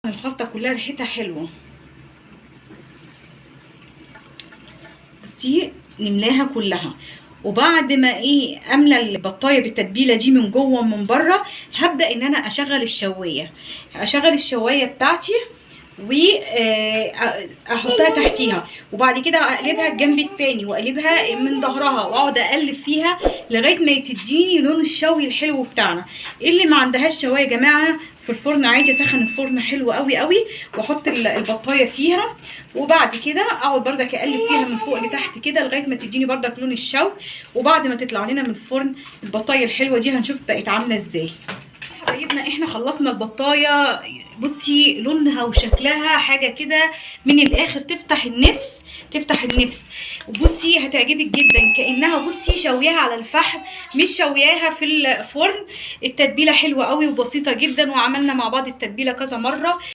الخلطه كلها ريحتها حلوه. بصي نملاها كلها، وبعد ما املى البطايه بالتتبيله دي من جوه ومن بره، هبدا ان انا اشغل الشوايه بتاعتي واحطها تحتيها، وبعد كده اقلبها الجنب التاني واقلبها من ظهرها واقعد اقلب فيها لغايه ما تديني لون الشوي الحلو بتاعنا. اللي ما عندهاش شوايه يا جماعه في الفرن عادي اسخن الفرن حلو قوي قوي واحط البطايه فيها، وبعد كده اقعد بردك اقلب فيها من فوق لتحت كده لغايه ما تديني بردك لون الشوي. وبعد ما تطلع لنا من الفرن البطايه الحلوه دي هنشوف بقت عامله ازاي. حبايبنا احنا خلصنا البطايه، بصي لونها وشكلها حاجه كده من الاخر تفتح النفس تفتح النفس. وبصي هتعجبك جدا، كانها بصي شوياها على الفحم مش شوياها في الفرن. التتبيله حلوه قوي وبسيطه جدا، وعملنا مع بعض التتبيله كذا مره.